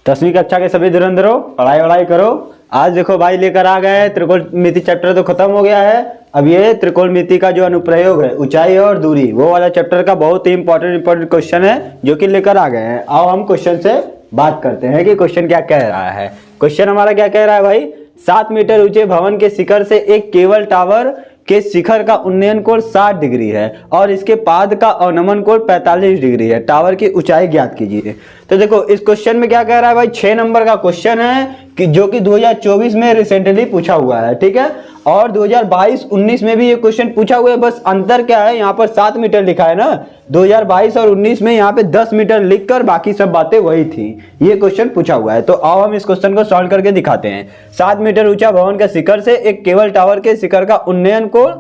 10वीं कक्षा के सभी धुरंधरों, पढ़ाई वढ़ाई करो। आज देखो भाई लेकर आ गए त्रिकोणमिति चैप्टर तो खत्म हो गया है। अब ये त्रिकोणमिति का जो अनुप्रयोग है, ऊंचाई और दूरी, वो वाला चैप्टर का बहुत ही इंपॉर्टेंट क्वेश्चन है जो कि लेकर आ गए हैं। आओ हम क्वेश्चन से बात करते हैं कि क्वेश्चन क्या कह रहा है। क्वेश्चन हमारा क्या कह रहा है भाई, 7 मीटर ऊंचे भवन के शिखर से एक केबल टावर के शिखर का उन्नयन कोण 60 डिग्री है और इसके पाद का अवनमन कोण 45 डिग्री है। टावर की ऊंचाई ज्ञात कीजिए। तो देखो इस क्वेश्चन में क्या कह रहा है भाई, 6 नंबर का क्वेश्चन है कि जो कि 2024 में रिसेंटली पूछा हुआ है, ठीक है। और 2022-19 में भी ये क्वेश्चन पूछा हुआ है। बस अंतर क्या है, यहाँ पर 7 मीटर लिखा है ना, 2022 और 19 में यहाँ पे 10 मीटर लिखकर बाकी सब बातें वही थी। ये क्वेश्चन पूछा हुआ है। तो आओ हम इस क्वेश्चन को सॉल्व करके दिखाते हैं। 7 मीटर ऊंचा भवन का शिखर से एक केबल टावर के शिखर का उन्नयन कोण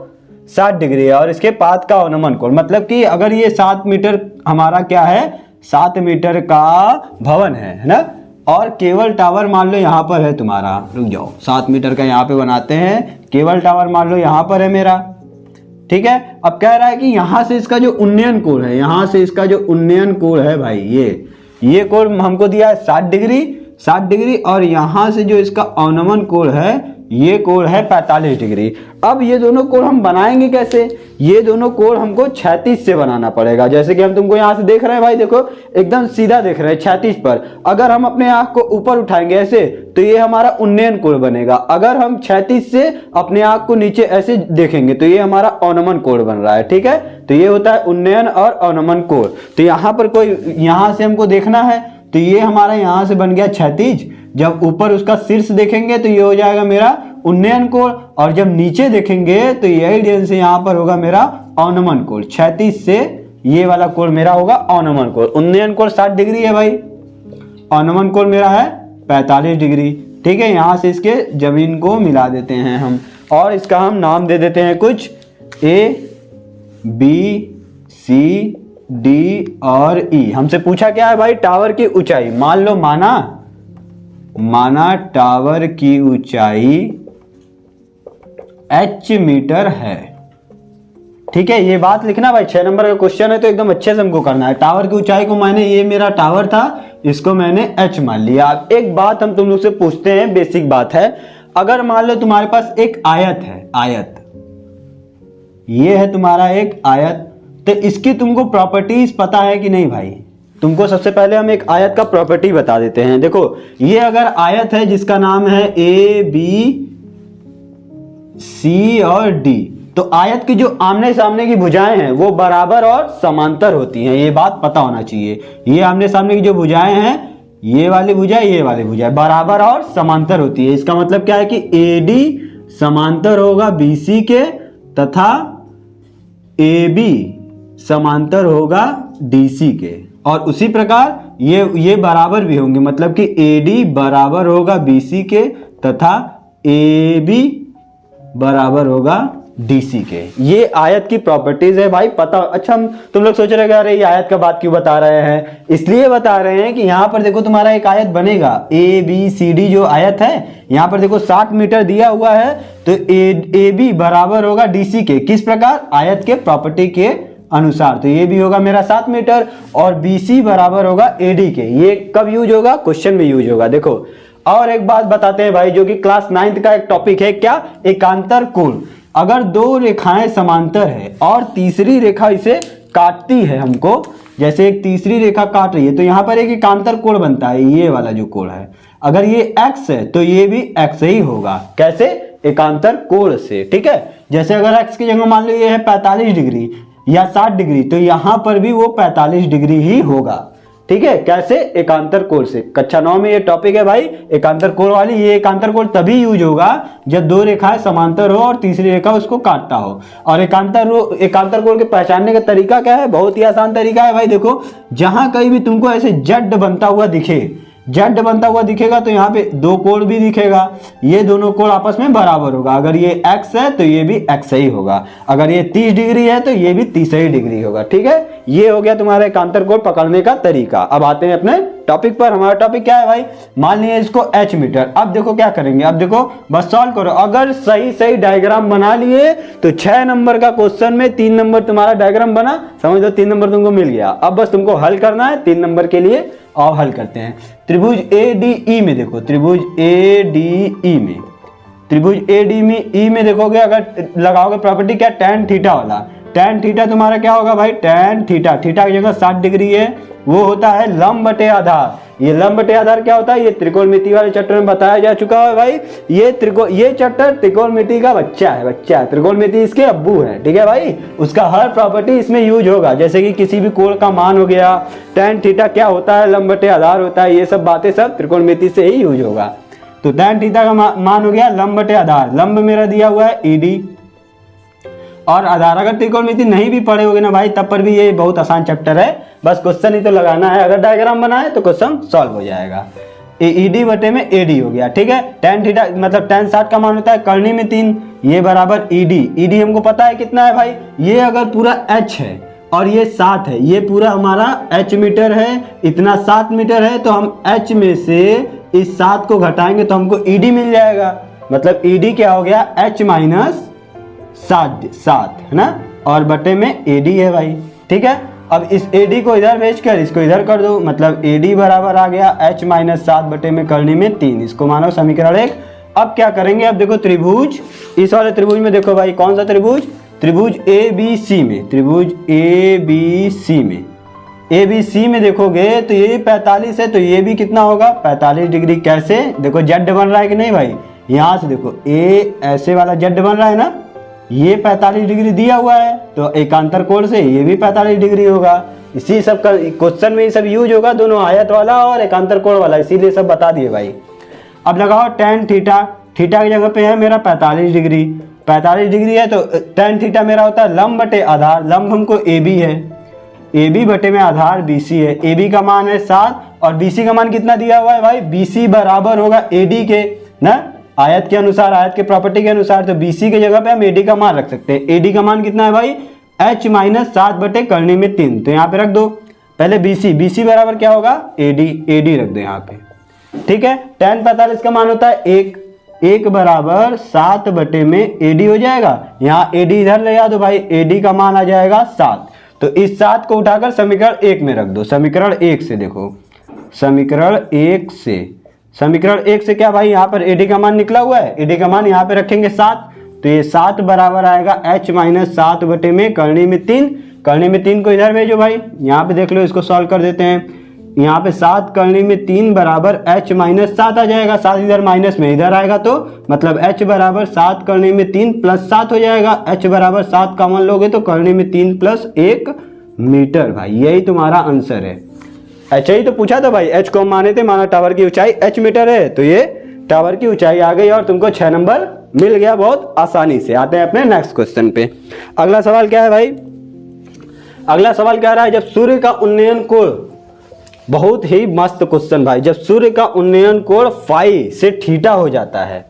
60 डिग्री है और इसके पाद का अवनमन कोण, मतलब कि अगर ये 7 मीटर हमारा क्या है, 7 मीटर का भवन है ना, और केबल टावर मान लो यहाँ पर है तुम्हारा, रुक जाओ, 7 मीटर का यहाँ पे बनाते हैं। केबल टावर मान लो यहाँ पर है मेरा, ठीक है। अब कह रहा है कि यहाँ से इसका जो उन्नयन कोण है, यहाँ से इसका जो उन्नयन कोण है भाई, ये कोण हमको दिया है 60 डिग्री और यहाँ से जो इसका अवनमन कोण है, ये कोण है 45 डिग्री। अब ये दोनों कोण हम बनाएंगे कैसे, ये दोनों कोण हमको क्षैतिज से बनाना पड़ेगा। जैसे कि हम तुमको यहाँ से देख रहे हैं भाई, देखो एकदम सीधा देख रहे हैं क्षैतिज पर। अगर हम अपने आंख को ऊपर उठाएंगे ऐसे, तो ये हमारा उन्नयन कोण बनेगा। अगर हम क्षैतिज से अपने आंख को नीचे ऐसे देखेंगे तो ये हमारा अवनमन कोण बन रहा है, ठीक है। तो ये होता है उन्नयन और अवनमन कोण। तो यहाँ पर कोई यहाँ से हमको देखना है, तो ये हमारा यहाँ से बन गया क्षैतिज। जब ऊपर उसका शीर्ष देखेंगे तो ये हो जाएगा मेरा उन्नयन कोण, और जब नीचे देखेंगे तो यही रेंज से यहाँ पर होगा मेरा अवनमन कोण। क्षैतिज से ये वाला कोण मेरा होगा अवनमन कोण। उन्नयन कोण 60 डिग्री है भाई, अवनमन कोण मेरा है 45 डिग्री, ठीक है। यहाँ से इसके जमीन को मिला देते हैं हम और इसका हम नाम दे देते हैं कुछ ABCD और E। हमसे पूछा क्या है भाई, टावर की ऊंचाई। मान लो माना टावर की ऊंचाई H मीटर है, ठीक है। ये बात लिखना भाई, 6 नंबर का क्वेश्चन है तो एकदम अच्छे से हमको करना है। टावर की ऊंचाई को मैंने, ये मेरा टावर था, इसको मैंने H मान लिया। अब एक बात हम तुम लोग से पूछते हैं, बेसिक बात है। अगर मान लो तुम्हारे पास एक आयत है, ये है तुम्हारा एक आयत, तो इसकी तुमको प्रॉपर्टीज पता है कि नहीं भाई। तुमको सबसे पहले हम एक आयत का प्रॉपर्टी बता देते हैं। देखो ये अगर आयत है जिसका नाम है ABC और D, तो आयत की जो आमने सामने की भुजाएं हैं वो बराबर और समांतर होती हैं। ये बात पता होना चाहिए। ये आमने सामने की जो भुजाएं हैं, ये वाली भुजाएं बराबर और समांतर होती है। इसका मतलब क्या है कि AD समांतर होगा BC के तथा AB समांतर होगा DC के, और उसी प्रकार ये बराबर भी होंगे, मतलब कि AD बराबर होगा BC के तथा AB बराबर होगा DC के। ये आयत की प्रॉपर्टीज है भाई, पता। अच्छा तुम लोग सोच रहे हो अरे ये आयत का बात क्यों बता रहे हैं, इसलिए बता रहे हैं कि यहाँ पर देखो तुम्हारा एक आयत बनेगा ABCD। जो आयत है यहाँ पर देखो 60 मीटर दिया हुआ है, तो AB बराबर होगा DC के। किस प्रकार, आयत के प्रॉपर्टी के अनुसार। तो ये भी होगा मेरा 7 मीटर और BC बराबर होगा AD के। ये कब यूज होगा, क्वेश्चन में यूज होगा। देखो और एक बात बताते हैं भाई, जो कि क्लास 9th का एक टॉपिक है, क्या, एकांतर कोण। अगर 2 रेखाएं समांतर है और तीसरी रेखा इसे काटती है हमको, जैसे एक तीसरी रेखा काट रही है, तो यहाँ पर एक एकांतर कोण बनता है। ये वाला जो कोण है, अगर ये x है तो ये भी x ही होगा। कैसे, एकांतर कोण से, ठीक है। जैसे अगर x की जगह मान लो ये है 45 डिग्री या 60 डिग्री, तो यहां पर भी वो 45 डिग्री ही होगा, ठीक है। कैसे, एकांतर कोण से। कक्षा 9 में ये टॉपिक है भाई, एकांतर कोण वाली। ये एकांतर कोण तभी यूज होगा जब 2 रेखाएं समांतर हो और तीसरी रेखा उसको काटता हो। और एकांतर कोण के पहचानने का तरीका क्या है, बहुत ही आसान तरीका है भाई। देखो जहां कहीं भी तुमको ऐसे जेड बनता हुआ दिखेगा तो यहाँ पे 2 कोण भी दिखेगा। ये दोनों कोण आपस में बराबर होगा। अगर ये x है तो ये भी x ही होगा। अगर ये 30 डिग्री है तो ये भी 30 ही डिग्री होगा, ठीक है। ये हो गया तुम्हारा एकांतर कोण पकड़ने का तरीका। अब आते हैं अपने टॉपिक पर। हमारा टॉपिक क्या है भाई, मान लीजिए इसको h मीटर। अब देखो क्या करेंगे, अब देखो बस सॉल्व करो। अगर सही सही डायग्राम बना लिए तो 6 नंबर का क्वेश्चन में 3 नंबर तुम्हारा डायग्राम बना, समझ लो 3 नंबर तुमको मिल गया। अब बस तुमको हल करना है 3 नंबर के लिए, और हल करते हैं। त्रिभुज ADE में देखो, त्रिभुज ADE में, त्रिभुज ADE में देखोगे, अगर लगाओगे प्रॉपर्टी क्या, tan थीटा वाला। tan थीटा तुम्हारा क्या होगा भाई, tan थीटा, थीटा की जगह 60 डिग्री है, वो होता है लंब बटे आधार। ये लंब बटे आधार क्या होता है, ये त्रिकोणमिति वाले चैप्टर में बताया जा चुका है भाई। ये चैप्टर त्रिकोणमिति का बच्चा है, त्रिकोणमिति इसके अब्बू है, ठीक है भाई। उसका हर प्रॉपर्टी इसमें यूज होगा, जैसे कि किसी भी कोण का मान हो गया, tan थीटा क्या होता है, लंब बटे आधार होता है, ये सब बातें सब त्रिकोणमिति से ही यूज होगा। तो tan थीटा का मान हो गया लंब बटे आधार। लंब मेरा दिया हुआ है ED, और आधार। अगर त्रिकोणमिति नहीं भी पढ़े होगे ना भाई, तब पर भी ये बहुत आसान चैप्टर है, बस क्वेश्चन ही तो लगाना है। अगर डायग्राम बनाए तो क्वेश्चन सॉल्व हो जाएगा। ED बटे में AD हो गया, ठीक है। tan थीटा मतलब tan 60 का मान होता है कर्णी में 3, ये बराबर ED हमको पता है कितना है भाई, ये अगर पूरा h है और ये 7 है, ये पूरा हमारा h मीटर है, इतना 7 मीटर है, तो हम h में से इस 7 को घटाएंगे तो हमको ED मिल जाएगा। मतलब ED क्या हो गया, h माइनस 7 है ना, और बटे में AD है भाई, ठीक है। अब इस AD को इधर भेज कर इसको इधर कर दो, मतलब AD बराबर आ गया h माइनस 7 बटे में कर्णी में 3, इसको मानो समीकरण 1। अब क्या करेंगे, अब देखो त्रिभुज, इस वाले त्रिभुज में देखो भाई, कौन सा त्रिभुज, त्रिभुज ABC में, त्रिभुज ABC में देखोगे तो ये 45 है, तो ये भी कितना होगा 45 डिग्री। कैसे, देखो जेड बन रहा है कि नहीं भाई, यहाँ से देखो A ऐसे वाला जेड बन रहा है ना, ये 45 डिग्री दिया हुआ है, तो एकांतर कोण से ये भी 45 डिग्री होगा। इसी सब का क्वेश्चन में ये सब यूज होगा, दोनों आयत वाला और एकांतर कोण वाला, इसीलिए सब बता दिए भाई। अब लगाओ tan थीटा, थीटा की जगह पे है मेरा 45 डिग्री, 45 डिग्री है, तो tan थीटा मेरा होता है लंब बटे आधार। लंब हमको AB है, AB बटे में आधार BC है। AB का मान है 7 और BC का मान कितना दिया हुआ है भाई, BC बराबर होगा AD के ना, आयत के अनुसार, आयत के प्रॉपर्टी के अनुसार। तो BC की जगह पे हम AD का मान रख सकते हैं। AD का मान कितना है भाई, h माइनस 7 बटे कर्णी में 3, तो यहाँ पे रख दो पहले BC बराबर क्या होगा AD रख दो यहाँ पे, ठीक है। tan 45 का मान होता है 1 बराबर 7 बटे में AD हो जाएगा। यहाँ AD इधर ले आ दो भाई, AD का मान आ जाएगा 7, तो इस 7 को उठाकर समीकरण 1 में रख दो। समीकरण 1 से देखो, समीकरण 1 से क्या भाई, यहाँ पर AD का मान निकला हुआ है, AD का मान यहाँ पे रखेंगे 7, तो ये 7 बराबर आएगा h माइनस 7 बटे में कर्णी में 3। कर्णी में 3 को इधर भेजो भाई, यहाँ पे देख लो, इसको सॉल्व कर देते हैं। यहाँ पे 7 कर्णी में 3 बराबर h माइनस 7 आ जाएगा, 7 इधर माइनस में इधर आएगा, तो मतलब h बराबर 7 कर्णी में 3 प्लस 7 हो जाएगा। h बराबर 7 कॉमन लोगे तो कर्णी में 3 प्लस 1 मीटर भाई, यही तुम्हारा आंसर है। h ही तो पूछा था भाई, h को माने थे, माना टावर की ऊंचाई h मीटर है, तो ये टावर की ऊंचाई आ गई और तुमको 6 नंबर मिल गया बहुत आसानी से। आते हैं अपने नेक्स्ट क्वेश्चन पे। अगला सवाल क्या है भाई, अगला सवाल कह रहा है जब सूर्य का उन्नयन कोण, बहुत ही मस्त क्वेश्चन भाई, जब सूर्य का उन्नयन कोण फाई से थीटा हो जाता है,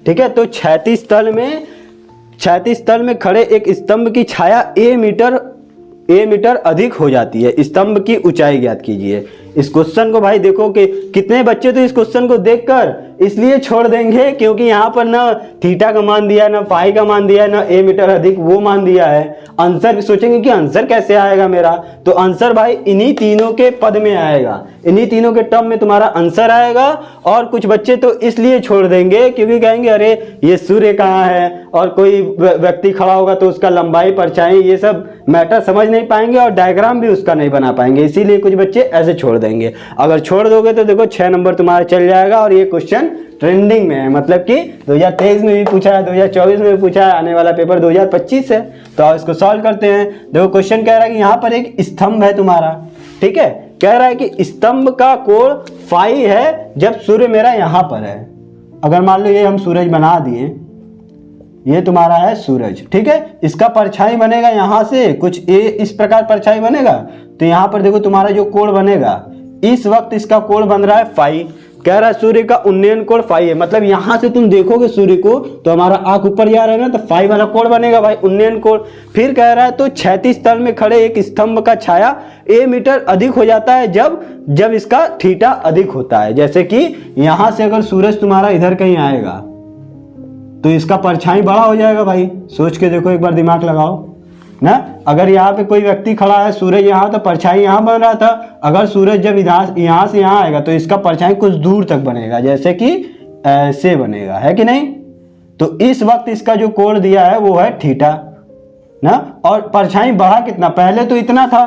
ठीक है, तो क्षैतिज तल में खड़े एक स्तंभ की छाया a मीटर अधिक हो जाती है। स्तंभ की ऊंचाई ज्ञात कीजिए। इस क्वेश्चन को भाई देखो कि कितने बच्चे तो इस क्वेश्चन को देखकर इसलिए छोड़ देंगे क्योंकि यहाँ पर ना थीटा का मान दिया है, ना पाई का मान दिया है, ना a मीटर अधिक वो मान दिया है। आंसर सोचेंगे कि आंसर कैसे आएगा मेरा, तो आंसर भाई इन्हीं तीनों के पद में आएगा, इन्हीं तीनों के टर्म में तुम्हारा आंसर आएगा। और कुछ बच्चे तो इसलिए छोड़ देंगे क्योंकि कहेंगे अरे ये सूर्य कहाँ है, और कोई व्यक्ति खड़ा होगा तो उसका लंबाई, परछाई, ये सब मैटर समझ नहीं पाएंगे और डायग्राम भी उसका नहीं बना पाएंगे, इसीलिए कुछ बच्चे ऐसे छोड़ देंगे। अगर छोड़ दोगे तो देखो 6 नंबर तुम्हारा चल जाएगा। और ये क्वेश्चन ट्रेंडिंग में है, मतलब कि 2023 में भी पूछा है, 2024 में भी पूछा है, आने वाला पेपर 2025 है। तो अब इसको सॉल्व करते हैं। देखो क्वेश्चन कह रहा है कि यहाँ पर एक स्तंभ है तुम्हारा, ठीक है, कह रहा है कि स्तंभ का कोण फाई है जब सूर्य मेरा यहाँ पर है। अगर मान लो ये हम सूरज बना दिए, ये तुम्हारा है सूरज, ठीक है, इसका परछाई बनेगा यहाँ से कुछ इस प्रकार परछाई बनेगा। तो यहाँ पर देखो तुम्हारा जो कोण बनेगा, इस वक्त इसका कोण बन रहा है फाई, कह रहा है सूर्य का उन्नयन कोण फाई है, मतलब यहां से तुम देखोगे सूर्य को तो हमारा आंख ऊपर जा रहा है ना, तो फाई वाला कोण बनेगा भाई, उन्नयन कोण। फिर कह रहा है तो क्षैतिज तल में खड़े एक स्तंभ का छाया ए मीटर अधिक हो जाता है जब इसका थीटा अधिक होता है। जैसे कि यहां से अगर सूरज तुम्हारा इधर कहीं आएगा तो इसका परछाई बड़ा हो जाएगा भाई, सोच के देखो एक बार, दिमाग लगाओ ना। अगर यहाँ पे कोई व्यक्ति खड़ा है, सूरज यहाँ, तो परछाई यहाँ बन रहा था। अगर सूरज जब यहाँ से यहाँ आएगा तो इसका परछाई कुछ दूर तक बनेगा, जैसे कि ऐसे बनेगा, है कि नहीं। तो इस वक्त इसका जो कोण दिया है वो है थीटा ना। और परछाई बढ़ा कितना, पहले तो इतना था,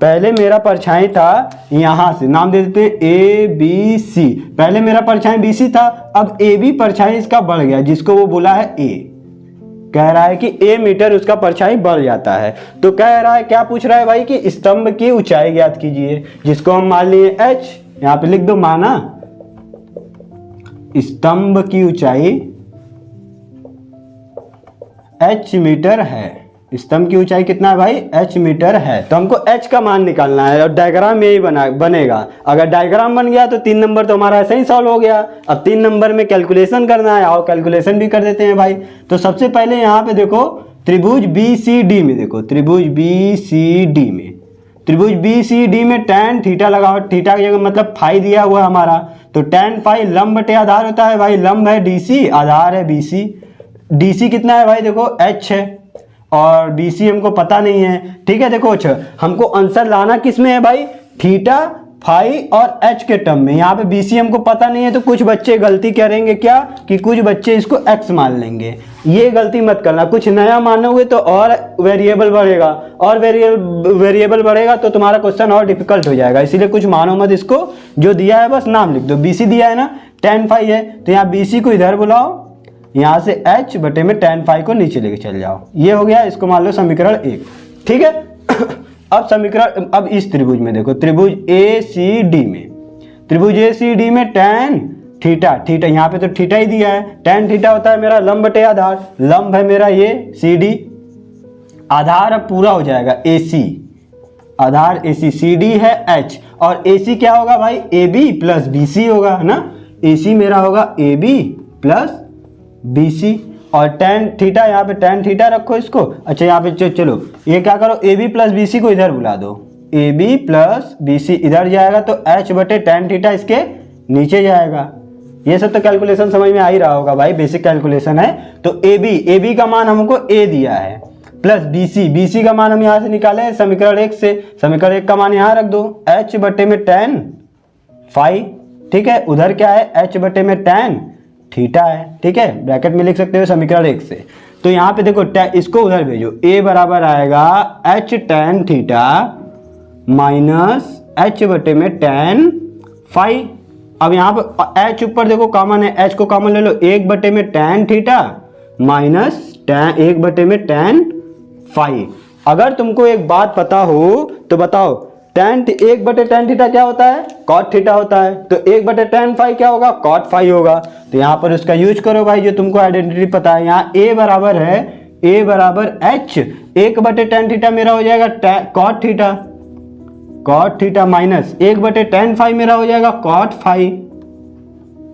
पहले मेरा परछाई था यहां से, नाम दे देते हैं ए बी सी। पहले मेरा परछाई बी सी था, अब ए बी परछाई इसका बढ़ गया, जिसको वो बोला है ए। कह रहा है कि ए मीटर उसका परछाई बढ़ जाता है। तो कह रहा है, क्या पूछ रहा है भाई कि स्तंभ की ऊंचाई ज्ञात कीजिए, जिसको हम मान लिए h, यहां पे लिख दो माना स्तंभ की ऊंचाई h मीटर है। स्तंभ की ऊंचाई कितना है भाई, h मीटर है। तो हमको h का मान निकालना है और डायग्राम यही बनेगा। अगर डायग्राम बन गया तो 3 नंबर तो हमारा ऐसे ही सॉल्व हो गया। अब 3 नंबर में कैलकुलेशन करना है, आओ कैलकुलेशन भी कर देते हैं भाई। तो सबसे पहले यहाँ पे देखो त्रिभुज BCD में, देखो त्रिभुज BCD में, त्रिभुज BCD में tan थीटा लगाओ, थीटा की जगह मतलब फाई दिया हुआ है हमारा, तो tan फाई लंब बटे आधार होता है भाई, लंब है DC, आधार है BC। DC कितना है भाई, देखो h है और BC हमको पता नहीं है, ठीक है। देखो अच्छा, हमको आंसर लाना किस में है भाई, थीटा फाई और h के टर्म में। यहाँ पे BC हमको पता नहीं है, तो कुछ बच्चे गलती करेंगे क्या कि कुछ बच्चे इसको x मान लेंगे। ये गलती मत करना, कुछ नया मानोगे तो और वेरिएबल बढ़ेगा, और वेरिएबल बढ़ेगा तो तुम्हारा क्वेश्चन और डिफिकल्ट हो जाएगा। इसीलिए कुछ मानो मत इसको, जो दिया है बस नाम लिख दो। BC दिया है ना, tan फाई है, तो यहाँ BC को इधर बुलाओ, यहाँ से h बटे में tan फाई को नीचे लेके चल जाओ। ये हो गया, इसको मान लो समीकरण 1, ठीक है। अब समीकरण, अब इस त्रिभुज में देखो, त्रिभुज ACD में, त्रिभुज ACD में tan थीटा, थीटा यहाँ पे तो थीटा ही दिया है, tan थीटा होता है मेरा लंब बटे आधार, लंब है मेरा ये CD, आधार अब पूरा हो जाएगा AC, आधार AC, CD है h, और AC क्या होगा भाई, AB प्लस BC होगा ना, AC मेरा होगा AB प्लस BC। और tan थीटा, यहाँ पे tan थीटा रखो इसको। अच्छा यहाँ पे चलो ये क्या करो, AB प्लस BC को इधर बुला दो, AB प्लस BC इधर जाएगा तो h बटे tan थीटा इसके नीचे जाएगा। ये सब तो कैलकुलेशन समझ में आ ही रहा होगा भाई, बेसिक कैलकुलेशन है। तो AB का मान हमको A दिया है, प्लस BC का मान हम यहाँ से निकाले समीकरण 1 से, समीकरण 1 का मान यहाँ रख दो, h बटे में tan फाई, ठीक है। उधर क्या है, h बटे में tan थीटा है, ठीक है, ब्रैकेट में लिख सकते हो समीकरण 1 से। तो यहाँ पे देखो इसको उधर भेजो, A बराबर आएगा h tan theta minus h बटे में tan फाई। अब यहाँ पे h ऊपर देखो कॉमन है, h को कॉमन ले लो, 1 बटे में tan थीटा माइनस 1 बटे में tan फाई। अगर तुमको एक बात पता हो तो बताओ, tan 1 बटे tan थीटा क्या होता है, cot थीटा होता है, तो 1 बटे tan फाई क्या होगा, cot फाई होगा। तो यहाँ पर उसका यूज करो भाई, जो तुमको आइडेंटिटी पता है। यहाँ A बराबर है, A बराबर h, 1 बटे tan थीटा मेरा हो जाएगा cot theta, cot theta minus 1 बटे tan फाई मेरा हो जाएगा cot फाई,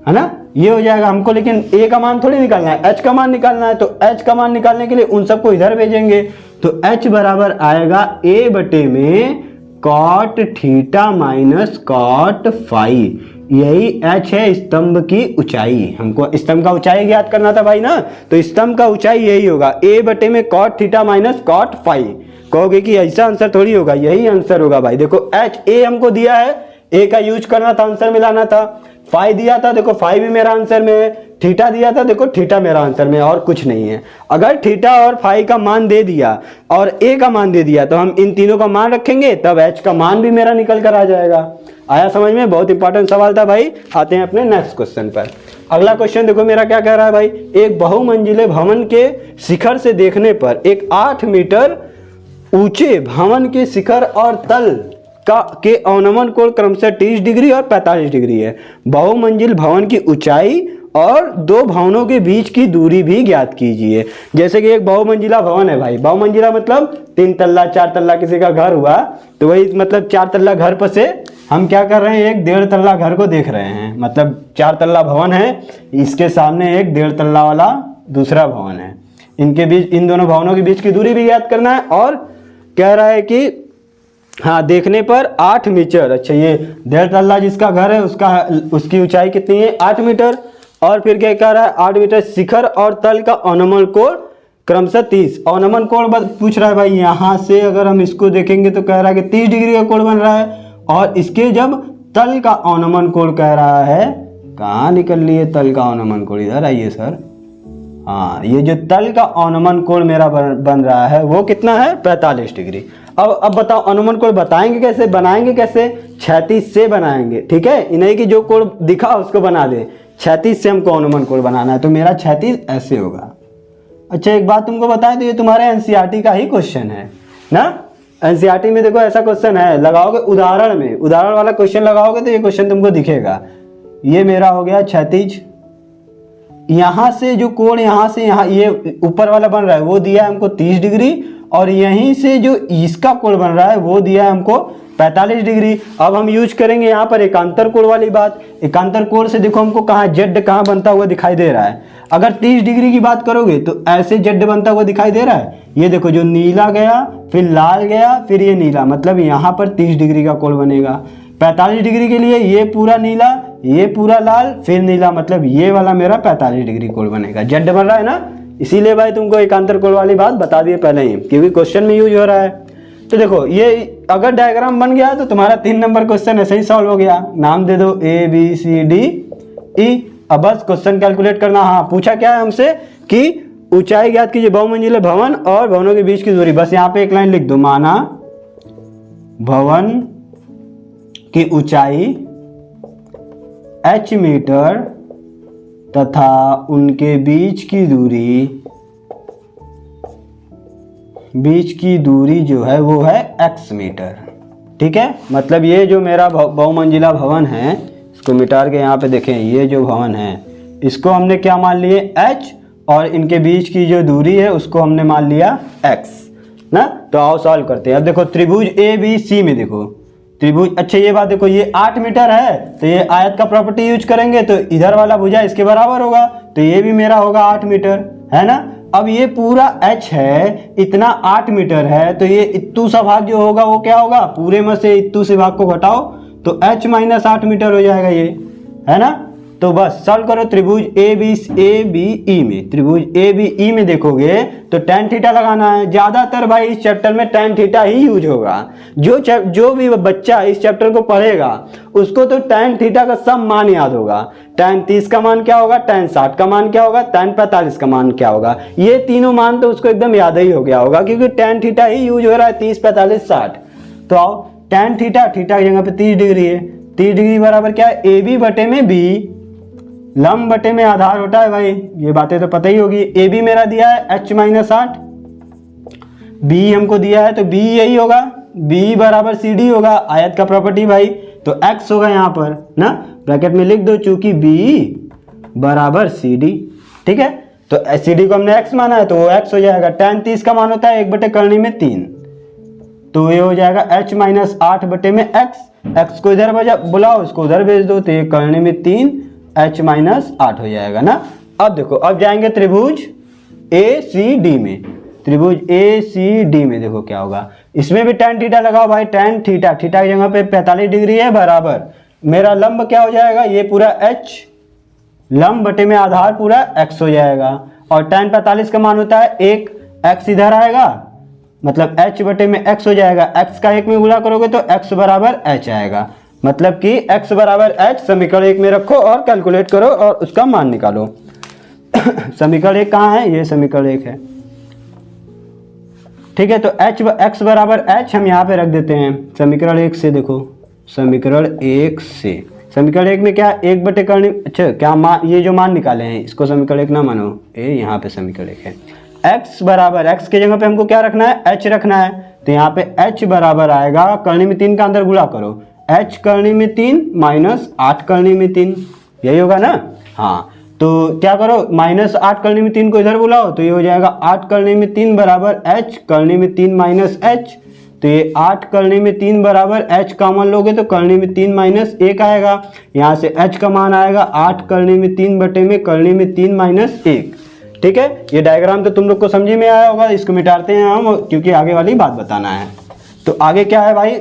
है ना। ये हो जाएगा हमको, लेकिन A का मान थोड़ी निकालना है, h का मान निकालना है। तो h का मान निकालने के लिए उन सबको इधर भेजेंगे, तो h बराबर आएगा A बटे में cot theta minus cot phi. यही h है स्तंभ की ऊंचाई। हमको स्तंभ का ऊंचाई ज्ञात करना था भाई ना, तो स्तंभ का ऊंचाई यही होगा, A बटे में cot theta minus cot phi. कहोगे कि ऐसा आंसर थोड़ी होगा, यही आंसर होगा भाई। देखो h A हमको दिया है, A का यूज करना था, आंसर मिलाना था। फाई दिया था, देखो फाई भी मेरा आंसर में है। थीटा दिया था, देखो थीटा मेरा आंसर में, और कुछ नहीं है। अगर थीटा और फाई का मान दे दिया और ए का मान दे दिया तो हम इन तीनों का मान रखेंगे, तब एच का मान भी मेरा निकल कर आ जाएगा। आया समझ में, बहुत इंपॉर्टेंट सवाल था भाई। आते हैं अपने नेक्स्ट क्वेश्चन पर। अगला क्वेश्चन देखो मेरा क्या कह रहा है भाई, एक बहुमंजिले भवन के शिखर से देखने पर एक 8 मीटर ऊंचे भवन के शिखर और तल के अवनमन कोण क्रमशः 30 डिग्री और 45 डिग्री है। बहुमंजिल भवन की ऊंचाई और दो भवनों के बीच की दूरी भी ज्ञात कीजिए। जैसे कि एक बहुमंजिला भवन है भाई, बहुमंजिला मतलब 3 तल्ला 4 तल्ला किसी का घर हुआ, तो वही मतलब 4 तल्ला घर पर से हम क्या कर रहे हैं, एक 1.5 तल्ला घर को देख रहे हैं, मतलब 4 तल्ला भवन है, इसके सामने एक 1.5 तल्ला वाला दूसरा भवन है, इनके बीच, इन दोनों भवनों के बीच की दूरी भी ज्ञात करना है। और कह रहा है कि हाँ देखने पर 8 मीटर, अच्छा ये 1.5 तल्ला जिसका घर है उसकी ऊंचाई कितनी है, 8 मीटर। और फिर क्या कह रहा है, 8 मीटर शिखर और तल का अवनमन कोण क्रमशः 30। अवनमन कोण पूछ रहा है भाई, यहाँ से अगर हम इसको देखेंगे तो कह रहा है कि 30 डिग्री का कोण बन रहा है, और इसके जब तल का अवनमन कोण कह रहा है, कहाँ निकल लिए तल का अवनमन कोण, इधर आइए सर, हाँ ये जो तल का अवनमन कोण मेरा बन रहा है वो कितना है, 45 डिग्री। अब बताओ अनुमान कोण बताएंगे कैसे, बनाएंगे कैसे, क्षैतिज से बनाएंगे, ठीक है, इन्हें की जो कोण दिखा उसको बना दे, क्षैतिज से हमको अनुमान कोण बनाना है, तो मेरा क्षैतिज ऐसे होगा। अच्छा एक बात तुमको बताएं, तो ये तुम्हारे एनसीईआरटी का ही क्वेश्चन है ना, एनसीईआरटी में देखो ऐसा क्वेश्चन है, लगाओगे उदाहरण में, उदाहरण वाला क्वेश्चन लगाओगे तो ये क्वेश्चन तुमको दिखेगा। ये मेरा हो गया क्षैतिज, यहाँ से जो कोण यहाँ से यहाँ ये ऊपर वाला बन रहा है वो दिया है हमको 30 डिग्री, और यहीं से जो इसका कोण बन रहा है वो दिया है हमको 45 डिग्री। अब हम यूज करेंगे यहाँ पर एकांतर कोण वाली बात। एकांतर कोण से देखो हमको कहाँ जेड कहाँ बनता हुआ दिखाई दे रहा है। अगर 30 डिग्री की बात करोगे तो ऐसे जेड बनता हुआ दिखाई दे रहा है, ये देखो जो नीला गया फिर लाल गया फिर ये नीला, मतलब यहाँ पर 30 डिग्री का कोण बनेगा। 45 डिग्री के लिए ये पूरा नीला ये पूरा लाल फिर नीला, मतलब ये वाला मेरा 45 डिग्री कोण बनेगा, जेड बन रहा है ना। इसीलिए भाई तुमको एकांतर कोण वाली बात बता दिए पहले ही, क्योंकि क्वेश्चन में यूज हो रहा है। तो देखो ये अगर डायग्राम बन गया तो तुम्हारा 3 नंबर क्वेश्चन ऐसे ही सॉल्व हो गया। नाम दे दो ABCDE। अब बस क्वेश्चन कैलकुलेट करना। हाँ पूछा क्या है हमसे कि ऊंचाई ज्ञात कीजिए बहुमंजिले भवन और भवनों के बीच की दूरी। बस यहाँ पे एक लाइन लिख दो, माना भवन की ऊंचाई h मीटर तथा उनके बीच की दूरी जो है वो है x मीटर, ठीक है। मतलब ये जो मेरा बहुमंजिला भवन है, इसको मिटा के यहाँ पे देखें, ये जो भवन है इसको हमने क्या मान लिए h, और इनके बीच की जो दूरी है उसको हमने मान लिया x ना। तो आओ सॉल्व करते हैं। अब देखो त्रिभुज ABC में देखो त्रिभुज, अच्छा ये बात देखो, ये 8 मीटर है तो ये आयत का प्रॉपर्टी यूज करेंगे तो इधर वाला भुजा इसके बराबर होगा, तो ये भी मेरा होगा 8 मीटर, है ना। अब ये पूरा h है, इतना 8 मीटर है, तो ये इत्तू सा भाग जो होगा वो क्या होगा, पूरे में से इत्तू से भाग को घटाओ तो h माइनस 8 मीटर हो जाएगा ये, है ना। तो बस सॉल्व करो। त्रिभुज ABE में, त्रिभुज ABE में देखोगे तो tan थीटा लगाना है। ज्यादातर भाई इस चैप्टर में tan थीटा ही यूज होगा। जो भी बच्चा इस चैप्टर को पढ़ेगा उसको तो tan थीटा का सब मान याद होगा। tan 30 का मान क्या होगा, tan 60 का मान क्या होगा, tan 45 का मान क्या होगा, ये तीनों मान तो उसको एकदम याद ही हो गया होगा, क्योंकि tan थीटा ही यूज हो रहा है 30, 45, 60। तो आओ tan थीटा, थीटा की जगह पे 30 डिग्री है, 30 डिग्री बराबर क्या है, AB बटे में B, लंब बटे में आधार होता है भाई, ये बातें तो पता ही होगी। AB मेरा दिया है h माइनस 8, B हमको दिया है तो B यही होगा, B बराबर CD होगा, आयत का प्रॉपर्टी भाई, तो x होगा यहाँ पर ना, ब्रैकेट में लिख दो, चूंकि B बराबर CD, ठीक है। तो CD को हमने x माना है तो वो x हो जाएगा। tan 30 का मान होता है 1 बटे करनी में 3, तो ये हो जाएगा h माइनस 8 बटे में x को इधर बुलाओ, इसको उधर भेज दो, तो ये करने में 3 h माइनस 8 हो जाएगा ना। अब देखो, अब जाएंगे त्रिभुज ACD में, त्रिभुज ACD में देखो क्या होगा, इसमें भी tan थीटा लगाओ भाई, tan थीटा, थीटा की जगह पे 45 डिग्री है बराबर, मेरा लंब क्या हो जाएगा, ये पूरा h, लंब बटे में आधार पूरा x हो जाएगा, और tan 45 का मान होता है 1, x इधर आएगा, मतलब h बटे में x हो जाएगा, x का 1 में गुणा करोगे तो x बराबर h आएगा, मतलब कि x बराबर h समीकरण 1 में रखो और कैलकुलेट करो और उसका मान निकालो। समीकरण 1 कहाँ है, ये समीकरण 1 है, ठीक है। तो x बराबर h हम यहाँ पे रख देते हैं समीकरण 1 से। देखो समीकरण 1 से, समीकरण 1 में क्या 1 बटे करनी, अच्छा क्या मान, ये जो मान निकाले हैं इसको समीकरण 1 ना मानो, ये यहाँ पे समीकरण 1 है। x बराबर, x के जगह पे हमको क्या रखना है, h रखना है, तो यहाँ पे h बराबर आएगा, करनी में 3 का अंदर गुणा करो, h करनी में 3 माइनस 8 करनी में 3, यही होगा ना। हाँ तो क्या करो, माइनस 8 करनी में 3 को इधर बुलाओ, तो ये हो जाएगा 8 करनी में 3 बराबर h करनी में 3 माइनस h, तो ये 8 करने में 3 बराबर h कॉमन लोगे तो करने में 3 माइनस 1 आएगा। यहाँ से h का मान आएगा 8 करने में 3 बटे में करने में 3 माइनस 1। ठीक है, ये डायग्राम तो तुम लोग को समझ में आया होगा। इसको मिटाते हैं हम, क्योंकि आगे वाली बात बताना है। तो आगे क्या है भाई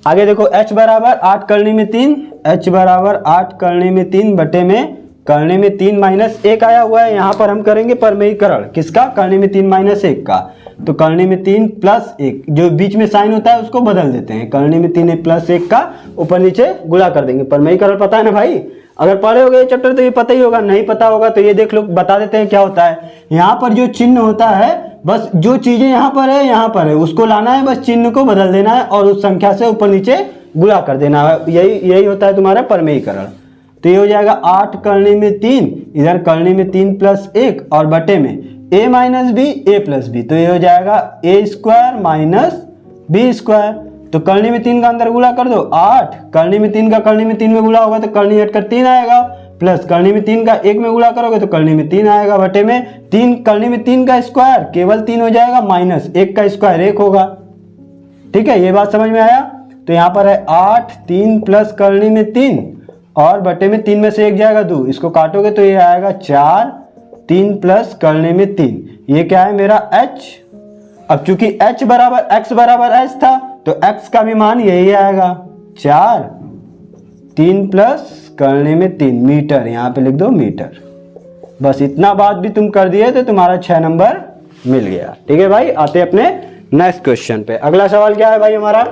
आगे देखो, h बराबर 8 करने में 3, h बराबर 8 करने में 3 बटे में करने में 3 माइनस 1 आया हुआ है। यहाँ पर हम करेंगे परमेयीकरण किसका, करने में 3 माइनस 1 का। तो करने में 3 प्लस 1, जो बीच में साइन होता है उसको बदल देते हैं, करने में 3 प्लस 1 का ऊपर नीचे गुणा कर देंगे। परमेयीकरण पता है ना भाई, अगर पढ़े होगे ये चैप्टर तो ये पता ही होगा, नहीं पता होगा तो ये देख लो, बता देते हैं क्या होता है। यहाँ पर जो चिन्ह होता है, बस जो चीजें यहाँ पर है उसको लाना है, बस चिन्ह को बदल देना है और उस संख्या से ऊपर नीचे गुणा कर देना है। यही होता है तुम्हारा परमेयीकरण। तो ये हो जाएगा 8 करने में 3, इधर करने में 3 प्लस 1 और बटे में a minus B A plus B, तो ये हो जाएगा a square minus B square. तो करने में 3 का अंदर गुणा कर दो, 8 करने में 3 का करने में 3 में गुणा होगा तो करनी हटकर 3 आएगा, प्लस करने में 3 का 1 में गुणा करोगे तो करने में 3 आएगा, बटे में 3 करने में 3 का स्क्वायर केवल 3 हो जाएगा, माइनस 1 का स्क्वायर 1 होगा। ठीक है, ये बात समझ में आया। तो यहाँ पर है 8 3 प्लस करने में 3 और बटे में 3 में से 1 जाएगा 2, इसको काटोगे तो ये आएगा 4 3 प्लस करने में 3, ये क्या है मेरा h। अब चूंकि h बराबर x बराबर h था तो x का भी मान यही आएगा 4 3 प्लस करने में 3 मीटर, यहाँ पे लिख दो मीटर। बस इतना बात भी तुम कर दिए तो तुम्हारा 6 नंबर मिल गया। ठीक है भाई, आते अपने नेक्स्ट क्वेश्चन पे। अगला सवाल क्या है भाई हमारा,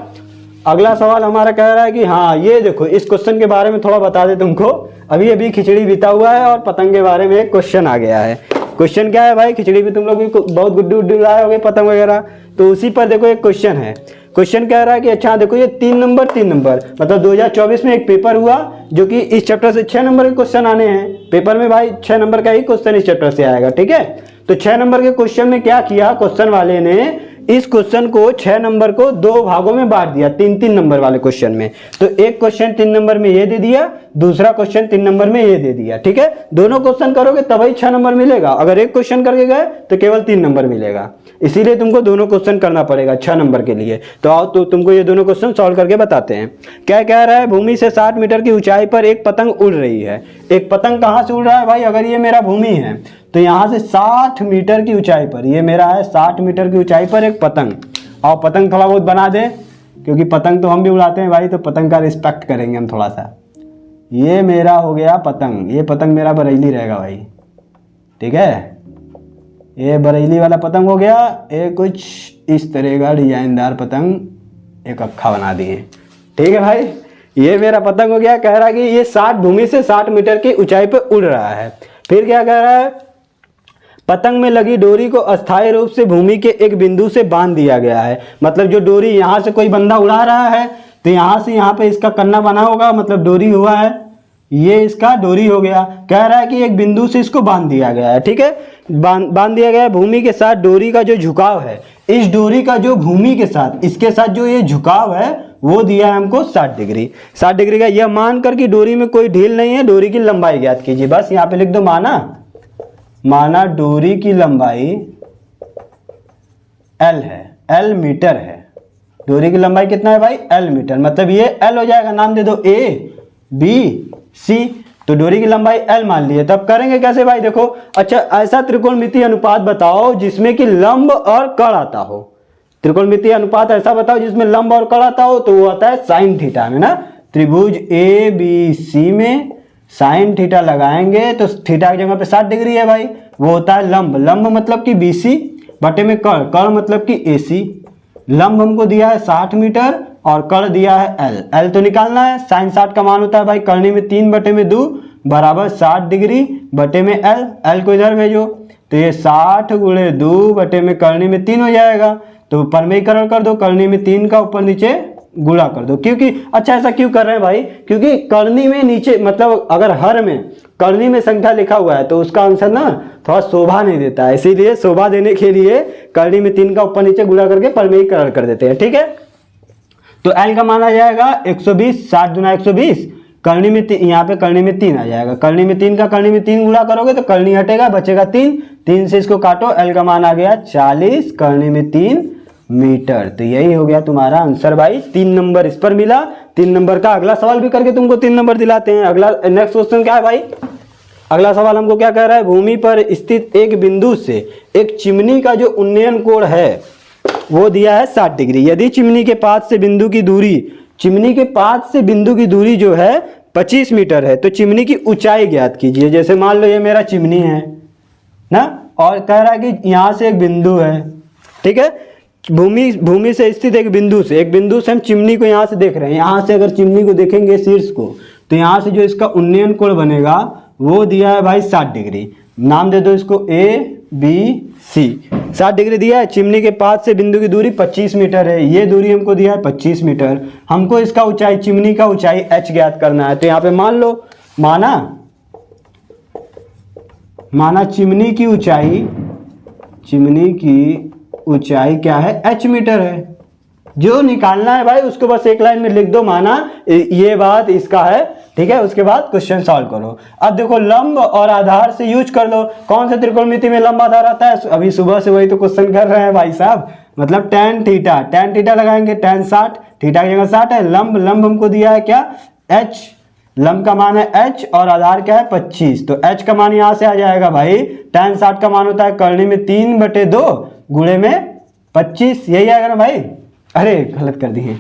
अगला सवाल हमारा कह रहा है कि हाँ ये देखो, इस क्वेश्चन के बारे में थोड़ा बता दे तुमको। अभी खिचड़ी बीता हुआ है और पतंग के बारे में एक क्वेश्चन आ गया है। क्वेश्चन क्या है भाई, खिचड़ी भी तुम लोग भी बहुत गुड्डू लाए होगे पतंग वगैरह, तो उसी पर देखो एक क्वेश्चन है। क्वेश्चन कह रहा है कि अच्छा देखो, ये 3 नंबर मतलब 2024 में एक पेपर हुआ जो कि इस चैप्टर से 6 नंबर के क्वेश्चन आने हैं पेपर में भाई। 6 नंबर का ही क्वेश्चन इस चैप्टर से आएगा। ठीक है, तो 6 नंबर के क्वेश्चन में क्या किया क्वेश्चन वाले ने, इस क्वेश्चन को 6 नंबर को 2 भागों में बांट दिया 3-3 नंबर वाले क्वेश्चन में। तो एक क्वेश्चन 3 नंबर में ये दे दिया, दूसरा क्वेश्चन 3 नंबर में ये दे दिया। ठीक है, दोनों क्वेश्चन करोगे तभी 6 नंबर मिलेगा, अगर एक क्वेश्चन करके गए तो केवल 3 नंबर मिलेगा। इसीलिए तुमको दोनों क्वेश्चन करना पड़ेगा 6 नंबर के लिए। तो आओ तो तुमको ये दोनों क्वेश्चन सॉल्व करके बताते हैं। क्या कह रहा है, भूमि से 60 मीटर की ऊंचाई पर एक पतंग उड़ रही है। एक पतंग कहाँ से उड़ रहा है भाई, अगर ये मेरा भूमि है तो यहाँ से 60 मीटर की ऊंचाई पर, ये मेरा है 60 मीटर की ऊंचाई पर एक पतंग। और पतंग थोड़ा बहुत बना दे, क्योंकि पतंग तो हम भी उड़ाते हैं भाई, तो पतंग का रिस्पेक्ट करेंगे हम थोड़ा सा। ये मेरा हो गया पतंग, ये पतंग मेरा बरेली रहेगा भाई। ठीक है, ये बरेली वाला पतंग हो गया। ये कुछ इस तरह का डिजाइनदार पतंग एक अक्खा बना दिए। ठीक है भाई, ये मेरा पतंग हो गया। कह रहा है कि ये 60 भूमि से 60 मीटर की ऊंचाई पर उड़ रहा है। फिर क्या कह रहा है, पतंग में लगी डोरी को अस्थायी रूप से भूमि के एक बिंदु से बांध दिया गया है। मतलब जो डोरी यहाँ से कोई बंदा उड़ा रहा है तो यहाँ से यहाँ पे इसका कन्ना बना होगा, मतलब डोरी हुआ है, ये इसका डोरी हो गया। कह रहा है कि एक बिंदु से इसको बांध दिया गया है। ठीक है, बांध दिया गया है। भूमि के साथ डोरी का जो झुकाव है, इस डोरी का जो भूमि के साथ, इसके साथ जो ये झुकाव है वो दिया है हमको 60 डिग्री। 60 डिग्री का यह मानकर कि डोरी में कोई ढील नहीं है, डोरी की लंबाई ज्ञात कीजिए। बस यहाँ पे लिख दो माना डोरी की लंबाई L है, L मीटर है। डोरी की लंबाई कितना है भाई, L मीटर, मतलब ये L हो जाएगा। नाम दे दो A B C, तो डोरी की लंबाई L मान लिए। तब करेंगे कैसे भाई, देखो अच्छा, ऐसा त्रिकोणमितीय अनुपात बताओ जिसमें कि लंब और कड़ आता हो। त्रिकोणमितीय अनुपात ऐसा बताओ जिसमें लंब और कड़ आता हो, तो वो आता है साइन थीटा में ना। त्रिभुज ABC में साइन थीटा लगाएंगे तो थीटा की जगह पे 60 डिग्री है भाई, वो होता है लंब। लंब मतलब कि BC बटे में कड़ मतलब कि AC। लंब हमको दिया है 60 मीटर और कड़ दिया है L तो निकालना है। साइन 60 का मान होता है भाई करने में 3 बटे में 2 बराबर 60 डिग्री बटे में L को इधर भेजो, तो ये 60 गुणे 2 बटे में करने में 3 हो जाएगा। तो परमेयीकरण कर दो, करने में 3 का ऊपर नीचे गुणा कर दो। क्योंकि अच्छा ऐसा क्यों कर रहे हैं भाई, क्योंकि करनी में नीचे, मतलब अगर हर में करनी में संख्या लिखा हुआ है तो उसका आंसर ना थोड़ा शोभा नहीं देता है, इसीलिए शोभा देने के लिए करनी में 3 का ऊपर नीचे गुणा करके परमेयीकरण कर देते हैं। ठीक है, तो L का मान आ जाएगा 120, 60 गुना 120, करनी में यहाँ पे करनी में 3 आ जाएगा। करनी में 3 का करनी में 3 गुणा करोगे तो करनी हटेगा, बचेगा 3 से इसको काटो, L का मान आ गया 40 करनी में 3 मीटर। तो यही हो गया तुम्हारा आंसर भाई, 3 नंबर इस पर मिला। 3 नंबर का अगला सवाल भी करके तुमको 3 नंबर दिलाते हैं। अगला नेक्स्ट क्वेश्चन क्या है भाई, अगला सवाल हमको क्या कह रहा है, भूमि पर स्थित एक बिंदु से एक चिमनी का जो उन्नयन कोण है वो दिया है 60 डिग्री। यदि चिमनी के पास से बिंदु की दूरी, चिमनी के पास से बिंदु की दूरी जो है 25 मीटर है, तो चिमनी की ऊंचाई ज्ञात कीजिए। जैसे मान लो ये मेरा चिमनी है ना, और कह रहा है कि यहाँ से एक बिंदु है, ठीक है, भूमि से स्थित एक बिंदु से हम चिमनी को यहाँ से देख रहे हैं। यहाँ से अगर चिमनी को देखेंगे शीर्ष को, तो यहाँ से जो इसका उन्नयन कोण बनेगा वो दिया है भाई 60 डिग्री। नाम दे दो इसको ABC। 60 डिग्री दिया है। चिमनी के पास से बिंदु की दूरी 25 मीटर है, ये दूरी हमको दिया है 25 मीटर। हमको इसका ऊंचाई, चिमनी का ऊंचाई h ज्ञात करना है। तो यहाँ पे मान लो, माना चिमनी की ऊंचाई क्या है, h मीटर है। जो निकालना है भाई उसको बस एक लाइन में लिख दो, माना ये बात इसका है, ठीक है। उसके बाद क्वेश्चन सॉल्व करो। अब देखो लंब और आधार से यूज कर लो। कौन से त्रिकोणमिति में लंब आधार आता है, अभी सुबह से वही तो क्वेश्चन कर रहे हैं भाई साहब। मतलब tan थीटा लगाएंगे, tan 60, थीटा की जगह 60 है। लंब हमको दिया है क्या, h, लंब का मान है h और आधार क्या है 25। तो h का मान यहाँ से आ जाएगा भाई, tan 60 का मान होता है करनी में 3/2 गुणे में 25, यही आएगा ना भाई। अरे गलत कर दिए,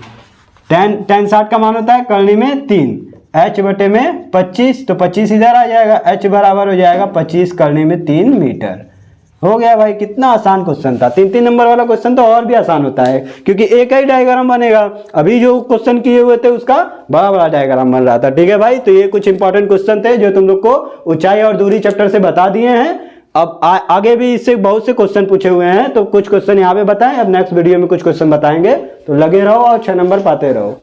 tan 60 का मान होता है करनी में 3, h बटे में 25, तो 25 इधर आ जाएगा, h बराबर हो जाएगा 25 करनी में 3 मीटर। हो गया भाई, कितना आसान क्वेश्चन था। 3 नंबर वाला क्वेश्चन तो और भी आसान होता है, क्योंकि एक ही डायग्राम बनेगा। अभी जो क्वेश्चन किए हुए थे उसका बड़ा बड़ा डायग्राम बन रहा था, ठीक है भाई। तो ये कुछ इंपॉर्टेंट क्वेश्चन थे जो तुम लोग को ऊंचाई और दूरी चैप्टर से बता दिए हैं। अब आगे भी इससे बहुत से क्वेश्चन पूछे हुए हैं, तो कुछ क्वेश्चन यहाँ पे बताएं। अब नेक्स्ट वीडियो में कुछ क्वेश्चन बताएंगे, तो लगे रहो और 6 नंबर पाते रहो।